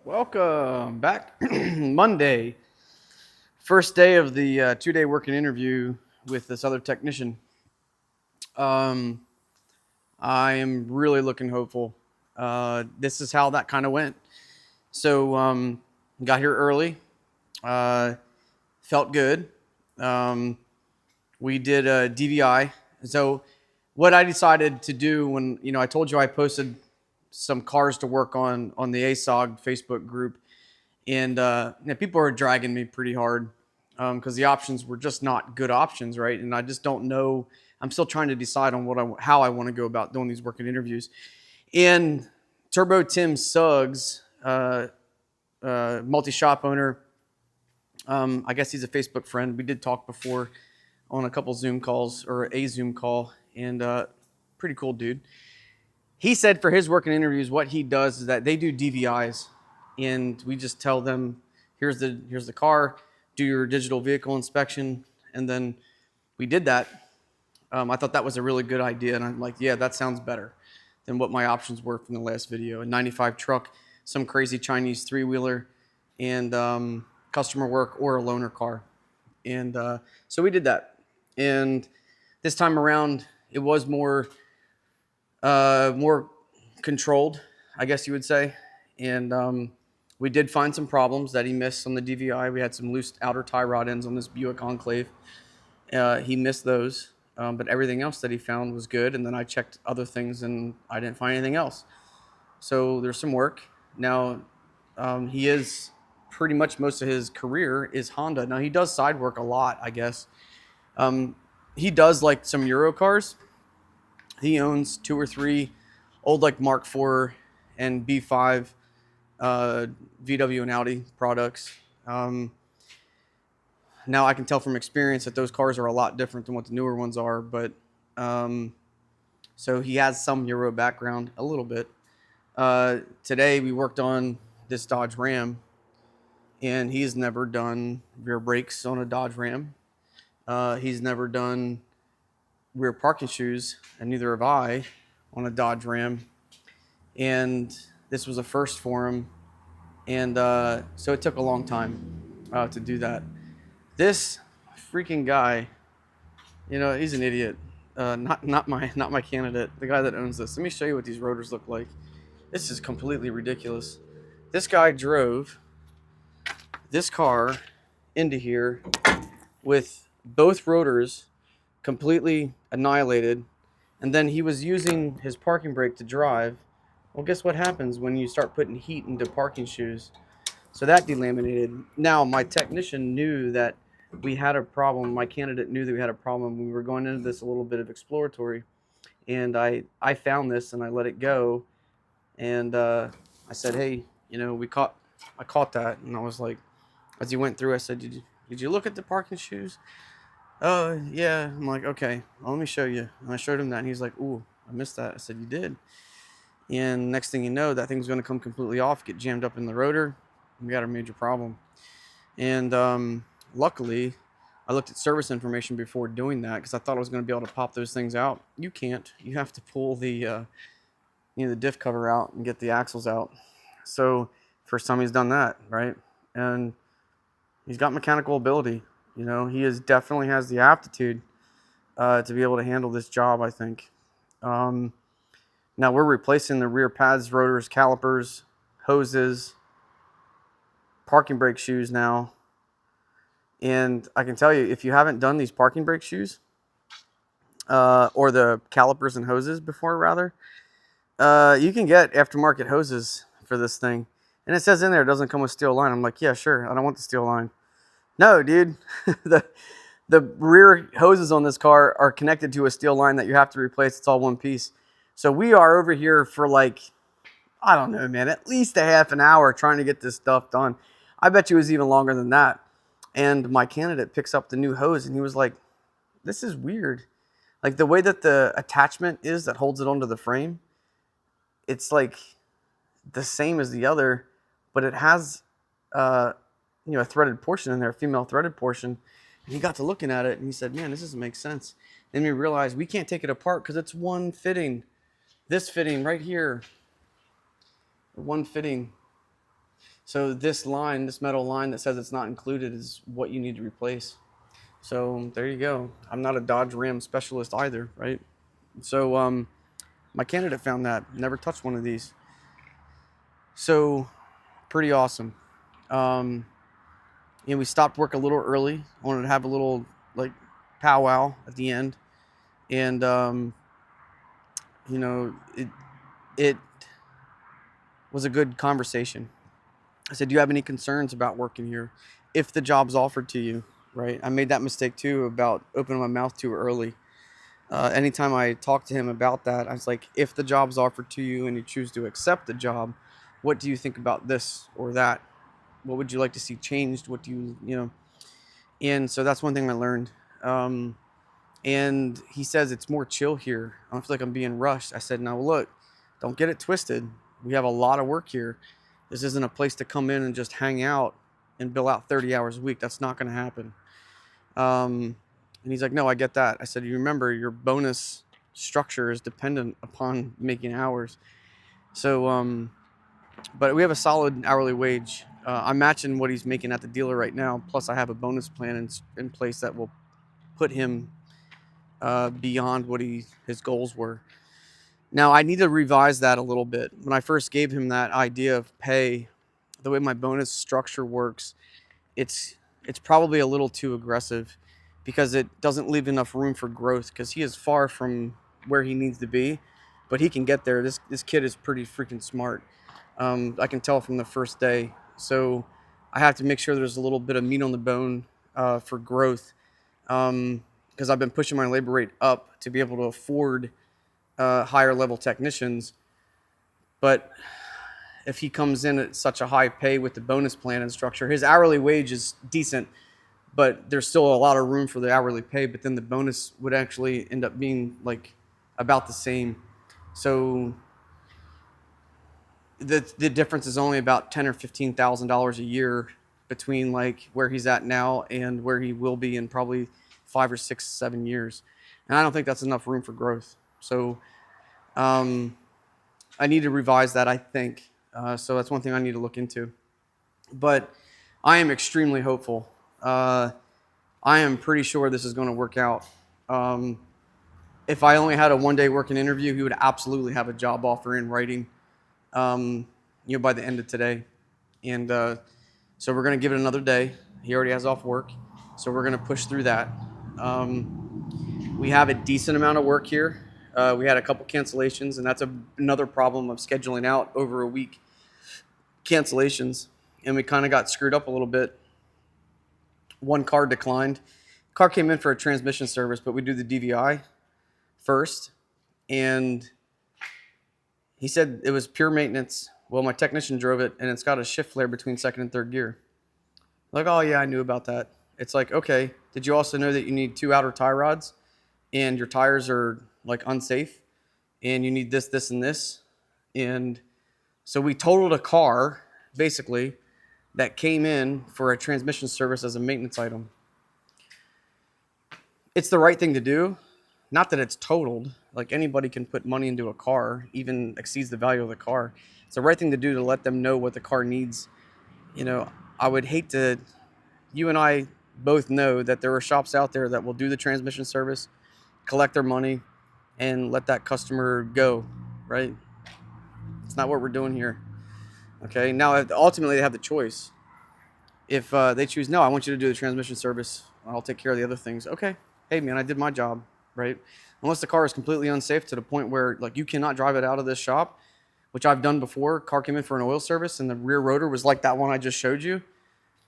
Welcome back. Monday, first day of the 2-day working interview with this other technician. Um, I am really looking hopeful. This is how that kind of went. So, got here early, uh, felt good. Um, we did a DVI. So, what I decided to do when, I told you I posted some cars to work on the ASOG Facebook group. And people are dragging me pretty hard because the options were just not good options, right? And I just don't know. I'm still trying to decide on how I want to go about doing these working interviews. And Turbo Tim Suggs, multi-shop owner, I guess he's a Facebook friend. We did talk before on a couple Zoom calls or a Zoom call, and pretty cool dude. He said for his working interviews, what he does is that they do DVIs, and we just tell them, here's the car, do your digital vehicle inspection, and then we did that. I thought that was a really good idea, and I'm like, yeah, that sounds better than what my options were from the last video. A 95 truck, some crazy Chinese three-wheeler, and customer work or a loaner car. And so we did that. And this time around, it was more controlled, I guess you would say. And we did find some problems that he missed on the DVI. We had some loose outer tie rod ends on this Buick Enclave. He missed those, but everything else that he found was good. And then I checked other things, and I didn't find anything else. So there's some work. Now, he is pretty much most of his career is Honda. Now, he does side work a lot, I guess. He does like some Euro cars. He owns 2 or 3 old like Mark IV and B5 VW and Audi products. Now I can tell from experience that those cars are a lot different than what the newer ones are, but so he has some Euro background, a little bit. Today we worked on this Dodge Ram, and he's never done rear brakes on a Dodge Ram. He's never done rear parking shoes, and neither have I, on a Dodge Ram. And this was a first for him, and so it took a long time to do that. This freaking guy, he's an idiot. Not my candidate, the guy that owns this. Let me show you what these rotors look like. This is completely ridiculous. This guy drove this car into here with both rotors completely annihilated, and then he was using his parking brake to drive. Well, guess what happens when you start putting heat into parking shoes? So that delaminated. Now, my technician knew that we had a problem. My candidate knew that we had a problem. We were going into this a little bit of exploratory, and I found this and I let it go, and I said, hey, I caught that, and I was like, as he went through, I said, did you look at the parking shoes? Oh yeah. I'm like, okay, well, let me show you. And I showed him that, and he's like, ooh, I missed that. I said, you did. And next thing you know, that thing's going to come completely off, get jammed up in the rotor. We got a major problem. And luckily, I looked at service information before doing that because I thought I was going to be able to pop those things out. You can't. You have to pull the diff cover out and get the axles out. So first time he's done that, right? And he's got mechanical ability. He definitely has the aptitude to be able to handle this job, I think. Now we're replacing the rear pads, rotors, calipers, hoses, parking brake shoes now. And I can tell you, if you haven't done these parking brake shoes, or the calipers and hoses before, rather, you can get aftermarket hoses for this thing. And it says in there it doesn't come with steel line. I'm like, yeah, sure, I don't want the steel line. No, dude. The rear hoses on this car are connected to a steel line that you have to replace. It's all one piece. So we are over here for I don't know, man, at least a half an hour trying to get this stuff done. I bet you it was even longer than that. And my candidate picks up the new hose, and he was like, this is weird. Like the way that the attachment is that holds it onto the frame, it's like the same as the other, but it has a threaded portion in there, a female threaded portion. And he got to looking at it, and he said, man, this doesn't make sense. Then we realized we can't take it apart because it's one fitting. This fitting right here, one fitting. So this line, this metal line that says it's not included, is what you need to replace. So there you go. I'm not a Dodge Ram specialist either, right? So my candidate found that. Never touched one of these. So pretty awesome. Um, we stopped work a little early. I wanted to have a little like powwow at the end, and it was a good conversation. I said, "Do you have any concerns about working here if the job's offered to you?" Right? I made that mistake too about opening my mouth too early. Anytime I talked to him about that, I was like, "If the job's offered to you and you choose to accept the job, what do you think about this or that? What would you like to see changed? What do you?" And so that's one thing I learned. And he says it's more chill here. I don't feel like I'm being rushed. I said, "No, look, don't get it twisted. We have a lot of work here. This isn't a place to come in and just hang out and bill out 30 hours a week. That's not going to happen." And he's like, "No, I get that." I said, "You remember your bonus structure is dependent upon making hours." So, but we have a solid hourly wage. I'm matching what he's making at the dealer right now. Plus, I have a bonus plan in place that will put him beyond what his goals were. Now, I need to revise that a little bit. When I first gave him that idea of pay, the way my bonus structure works, it's probably a little too aggressive because it doesn't leave enough room for growth because he is far from where he needs to be, but he can get there. This kid is pretty freaking smart. I can tell from the first day. So I have to make sure there's a little bit of meat on the bone for growth because I've been pushing my labor rate up to be able to afford higher level technicians. But if he comes in at such a high pay with the bonus plan and structure, his hourly wage is decent, but there's still a lot of room for the hourly pay. But then the bonus would actually end up being like about the same. So the difference is only about $10,000 or $15,000 a year between like where he's at now and where he will be in probably 5 or 6, 7 years. And I don't think that's enough room for growth. So I need to revise that, I think. So that's one thing I need to look into. But I am extremely hopeful. I am pretty sure this is going to work out. If I only had a one-day working interview, he would absolutely have a job offer in writing, by the end of today. And so we're going to give it another day. He already has off work, so we're going to push through that. We have a decent amount of work here. We had a couple cancellations, and that's another problem of scheduling out over a week cancellations. And we kind of got screwed up a little bit. One car declined. Car came in for a transmission service, but we do the DVI first. And he said it was pure maintenance. Well, my technician drove it, and it's got a shift flare between second and third gear. Like, oh, yeah, I knew about that. It's like, okay, did you also know that you need 2 outer tie rods and your tires are like unsafe and you need this, this, and this? And so we totaled a car, basically, that came in for a transmission service as a maintenance item. It's the right thing to do. Not that it's totaled. Like anybody can put money into a car, even exceeds the value of the car. It's the right thing to do to let them know what the car needs. I would hate to, you and I both know that there are shops out there that will do the transmission service, collect their money, and let that customer go, right? It's not what we're doing here. Okay, now ultimately they have the choice. If they choose, no, I want you to do the transmission service, I'll take care of the other things. Okay, hey man, I did my job, right? Unless the car is completely unsafe to the point where like you cannot drive it out of this shop, which I've done before. Car came in for an oil service and the rear rotor was like that one I just showed you.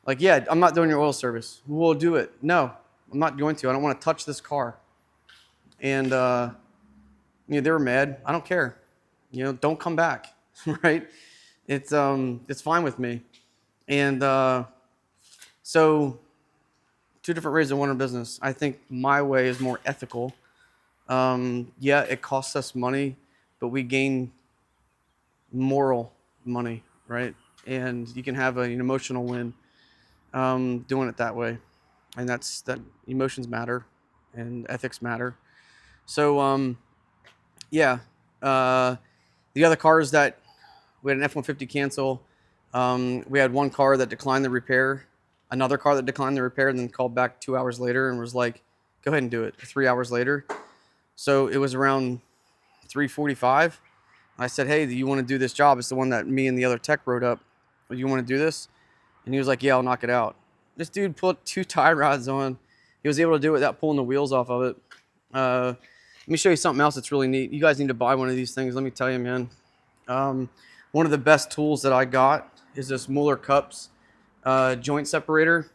Like, yeah, I'm not doing your oil service. We'll do it. No, I'm not going to. I don't want to touch this car. And they were mad. I don't care. Don't come back, right? It's fine with me. And so, two different ways to run a business. I think my way is more ethical. Yeah, it costs us money, but we gain moral money, right? And you can have an emotional win doing it that way. And that emotions matter and ethics matter. So, yeah. The other cars that we had an F-150 cancel. We had one car that declined the repair, another car that declined the repair, and then called back 2 hours later and was like, "Go ahead and do it." 3 hours later, so it was around 3:45. I said, "Hey, do you want to do this job?" It's the one that me and the other tech wrote up. "Do you want to do this?" And he was like, "Yeah, I'll knock it out." This dude put 2 tie rods on. He was able to do it without pulling the wheels off of it. Let me show you something else that's really neat. You guys need to buy one of these things. Let me tell you, man. One of the best tools that I got is this Mueller Cups joint separator.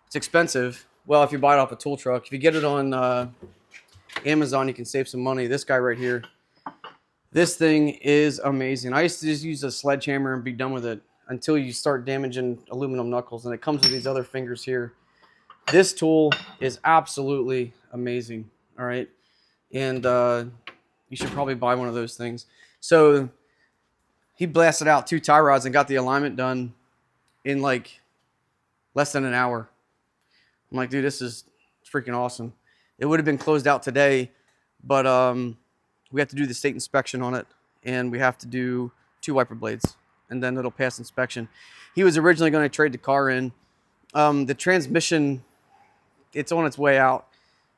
It's expensive. Well, if you buy it off a tool truck, if you get it on Amazon, you can save some money. This guy right here, this thing is amazing. I used to just use a sledgehammer and be done with it until you start damaging aluminum knuckles, and it comes with these other fingers here. This tool is absolutely amazing. All right, and you should probably buy one of those things. So he blasted out 2 tie rods and got the alignment done in like less than an hour. I'm like, dude, this is freaking awesome. It would have been closed out today, but we have to do the state inspection on it, and we have to do 2 wiper blades, and then it'll pass inspection. He was originally going to trade the car in. The transmission, it's on its way out,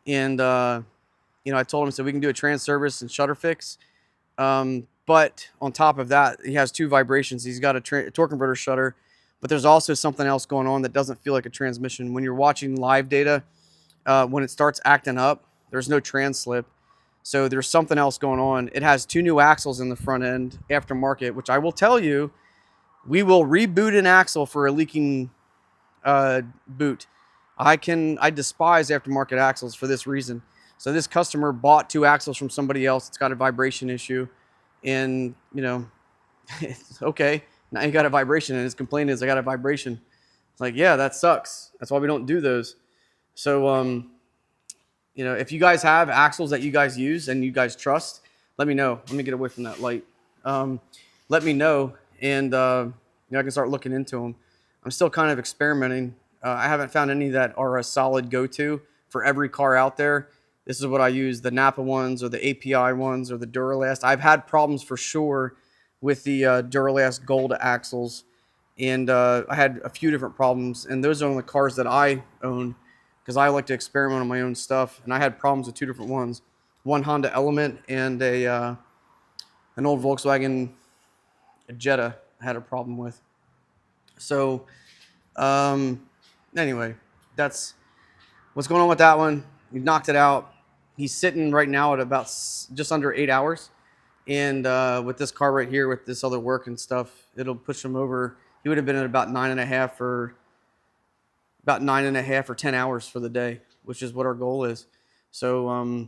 and I told him, so we can do a trans service and shutter fix. But on top of that, he has 2 vibrations. He's got a torque converter shutter, but there's also something else going on that doesn't feel like a transmission. When you're watching live data, when it starts acting up, there's no trans slip. So there's something else going on. It has 2 new axles in the front end, aftermarket, which I will tell you, we will reboot an axle for a leaking boot. I despise aftermarket axles for this reason. So this customer bought 2 axles from somebody else. It's got a vibration issue, and it's okay. Now you got a vibration, and his complaint is, "I got a vibration." It's like, yeah, that sucks. That's why we don't do those. So if you guys have axles that you guys use and you guys trust, let me know. Let me get away from that light. Let me know, and I can start looking into them. I'm still kind of experimenting. I haven't found any that are a solid go-to for every car out there. This is what I use: the Napa ones, or the API ones, or the Duralast. I've had problems for sure with the Duralast Gold axles, and I had a few different problems, and those are on the cars that I own, because I like to experiment on my own stuff, and I had problems with 2 different ones. One Honda Element and an old Volkswagen Jetta I had a problem with. So anyway, that's what's going on with that one. We knocked it out. He's sitting right now at about just under 8 hours. And with this car right here, with this other work and stuff, it'll push him over. He would have been at about 9.5 or 10 hours for the day, which is what our goal is. So,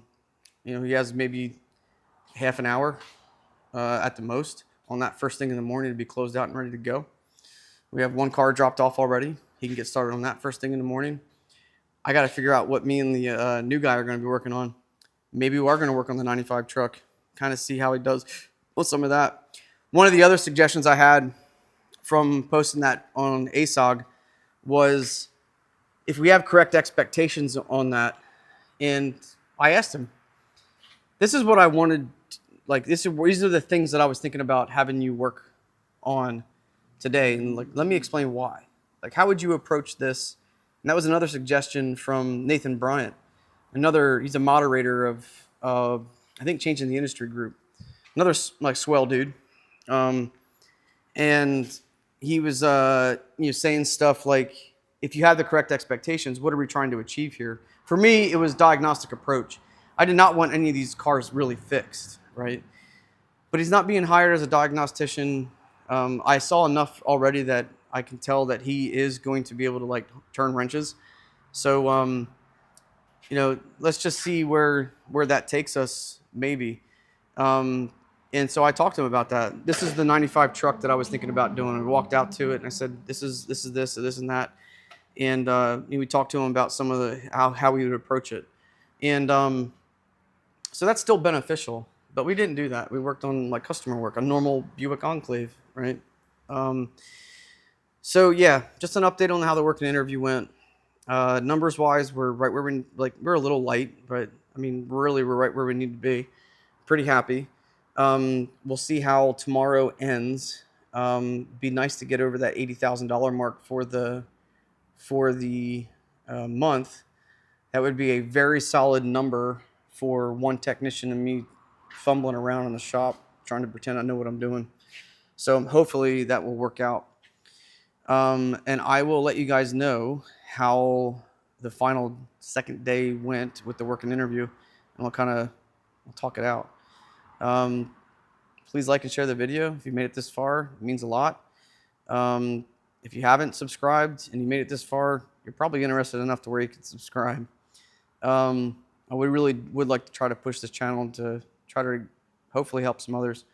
he has maybe half an hour at the most on that first thing in the morning to be closed out and ready to go. We have 1 car dropped off already. He can get started on that first thing in the morning. I got to figure out what me and the new guy are going to be working on. Maybe we are going to work on the 95 truck, kind of see how he does with some of that. One of the other suggestions I had from posting that on ASOG was if we have correct expectations on that. And I asked him, this is what I wanted, these are the things that I was thinking about having you work on today. And let me explain why. How would you approach this? And that was another suggestion from Nathan Bryant. He's a moderator of, I think, Changing the Industry group. Another swell dude. And he was saying stuff like, if you have the correct expectations, what are we trying to achieve here? For me, it was diagnostic approach. I did not want any of these cars really fixed, right? But he's not being hired as a diagnostician. I saw enough already that I can tell that he is going to be able to turn wrenches. So, let's just see where that takes us, maybe. And so I talked to him about that. This is the 95 truck that I was thinking about doing. I walked out to it and I said, this is this and that. And we talked to him about some of how we would approach it. And so that's still beneficial, but we didn't do that. We worked on customer work, a normal Buick Enclave, right? So yeah, just an update on how the work and interview went. Numbers wise, we're right where we're a little light, but really we're right where we need to be. Pretty happy. We'll see how tomorrow ends. Be nice to get over that $80,000 mark for the month. That would be a very solid number for one technician and me fumbling around in the shop trying to pretend I know what I'm doing. So hopefully that will work out. And I will let you guys know how the final second day went with the working interview, and we'll talk it out. Please like and share the video. If you made it this far, it means a lot. If you haven't subscribed and you made it this far, you're probably interested enough to where you can subscribe. I would like to try to push this channel to try to hopefully help some others.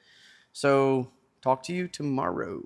So talk to you tomorrow.